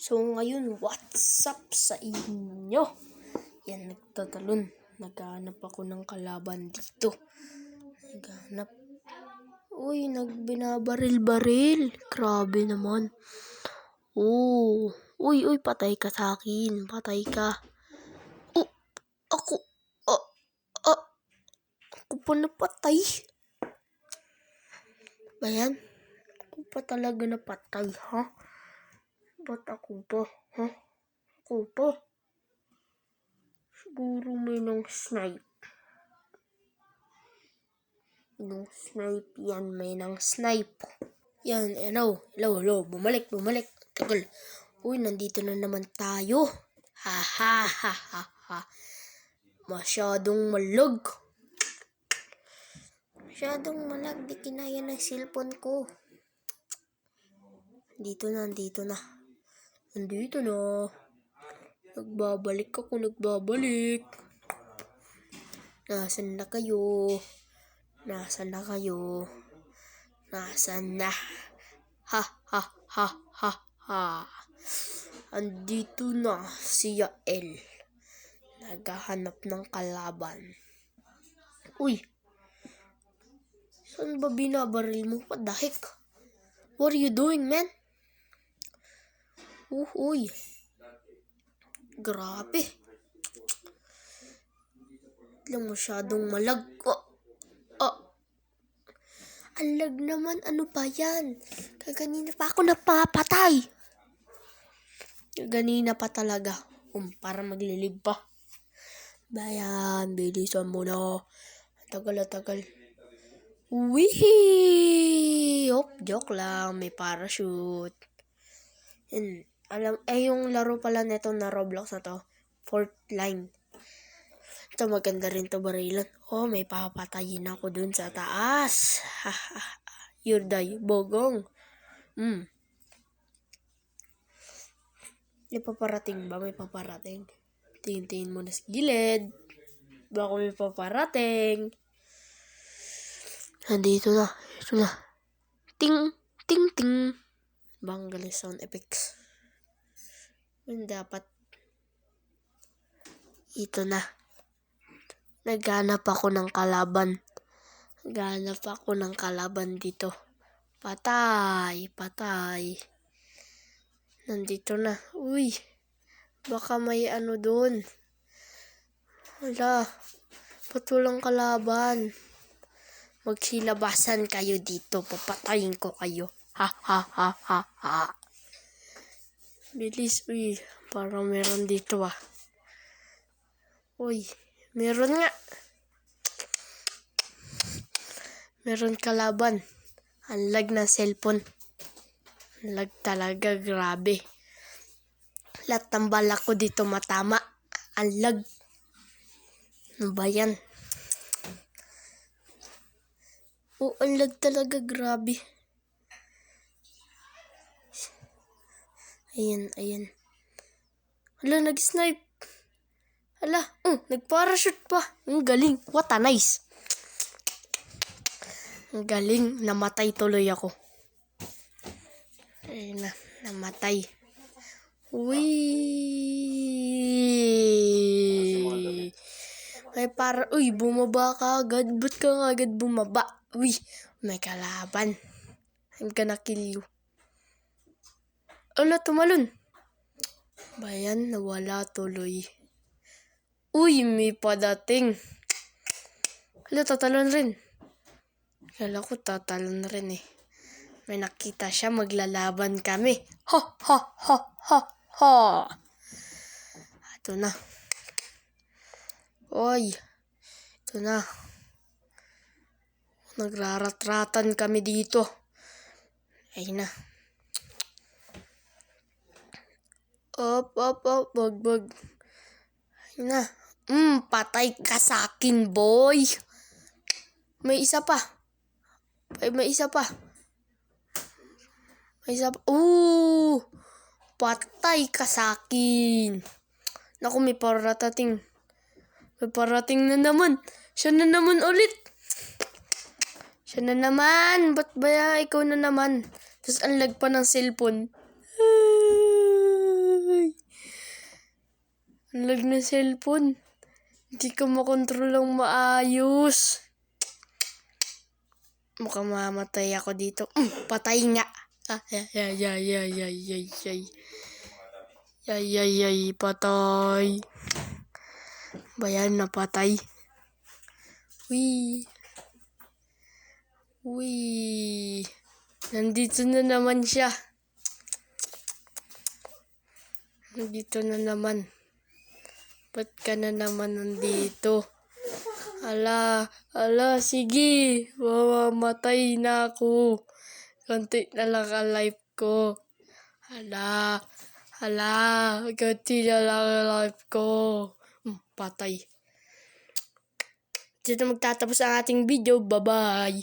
So ngayon, what's up sa inyo? Yan, nagtatalon. Naghahanap ako ng kalaban dito. Naghahanap. Uy, nagbinabaril-baril. Grabe naman. Oh. Uy, patay ka sa akin. Patay ka. Oh, ako. Ako pa napatay. Bayan? Ako pa talaga napatay, ha? Ba't ako pa? Ha? Ako pa? Siguro may nang snipe. May nang snipe. Yan, hello. Bumalik. Tagal. Uy, nandito na naman tayo. Ha. Masyadong malag. Di kinaya ng cellphone ko. Nandito na. Nagbabalik. Nasaan na kayo? Nasaan na? Ha. Andito na si Yael. Naghahanap ng kalaban. Uy! Saan ba binabaril mo? What the heck? What are you doing, man? Uy! Grabe. Lang masyadong malag. Ang lag naman. Ano ba yan? Kaganina pa ako napapatay. Kaganina pa talaga. Para maglilib pa. Bayan, bilisan mo na. Tagal. Wihee! Joke lang. May parachute. Yan. Yung laro pala nito na Roblox na to. Fourth line. Ito maganda rin to barilan. Oh, may papatayin ako dun sa taas. You're die, bogong. May paparating ba? May paparating. Tingin mo na sa gilid. Baka may paparating. Nandito na. Ito na. Ting. Bang galing sound effects. Yun dapat. Ito na. Naghanap ako ng kalaban dito. Patay. Nandito na. Uy. Baka may ano doon. Wala. Ba't walang kalaban? Magsilabasan kayo dito. Papatayin ko kayo. Ha. Bilis. Uy. Parang meron dito Uy. Meron nga. Meron kalaban. Ang lag na cellphone. Ang lag talaga. Grabe. Lahat ng balak ko dito matama. Ang lag. Ano ba yan? Ang lag talaga. Grabe. Ayan. Hala, nag-snipe. Hala, nag-parachute pa. Ang galing. What a nice. Ang galing. Namatay tuloy ako. Ayun na. Namatay. Uy. Bumaba ka agad. Ba't ka agad bumaba? Uy, may kalaban. I'm gonna kill you. Ala, tumalon. Bayan, nawala tuloy. Uy, may padating. Hala, tatalon rin. Kala ko tatalon rin May nakita siya, maglalaban kami. Ha. Ito na. Oy. Ito na. Nagraratratan kami dito. Ayun na. Wag. Ayun na. Patay ka sa akin, boy. May isa pa. Patay ka sa akin. Naku, may parating na naman. Siya na naman ulit. Ba't ba ikaw na naman? Tapos ang lag pa ng cellphone. Lag na cellphone. Hindi ko makontrol ang maayos. Mukhang mamatay ako dito. Patay nga. Patay. Bayan, napatay. Uy. Nandito na naman siya. Nandito na naman. Ba't ka na naman nandito? Ala, sige. Mamamatay na ako. Konti na lang ang life ko. Ala, konti na lang ang life ko. Patay. Dito magtatapos ang ating video. Bye-bye.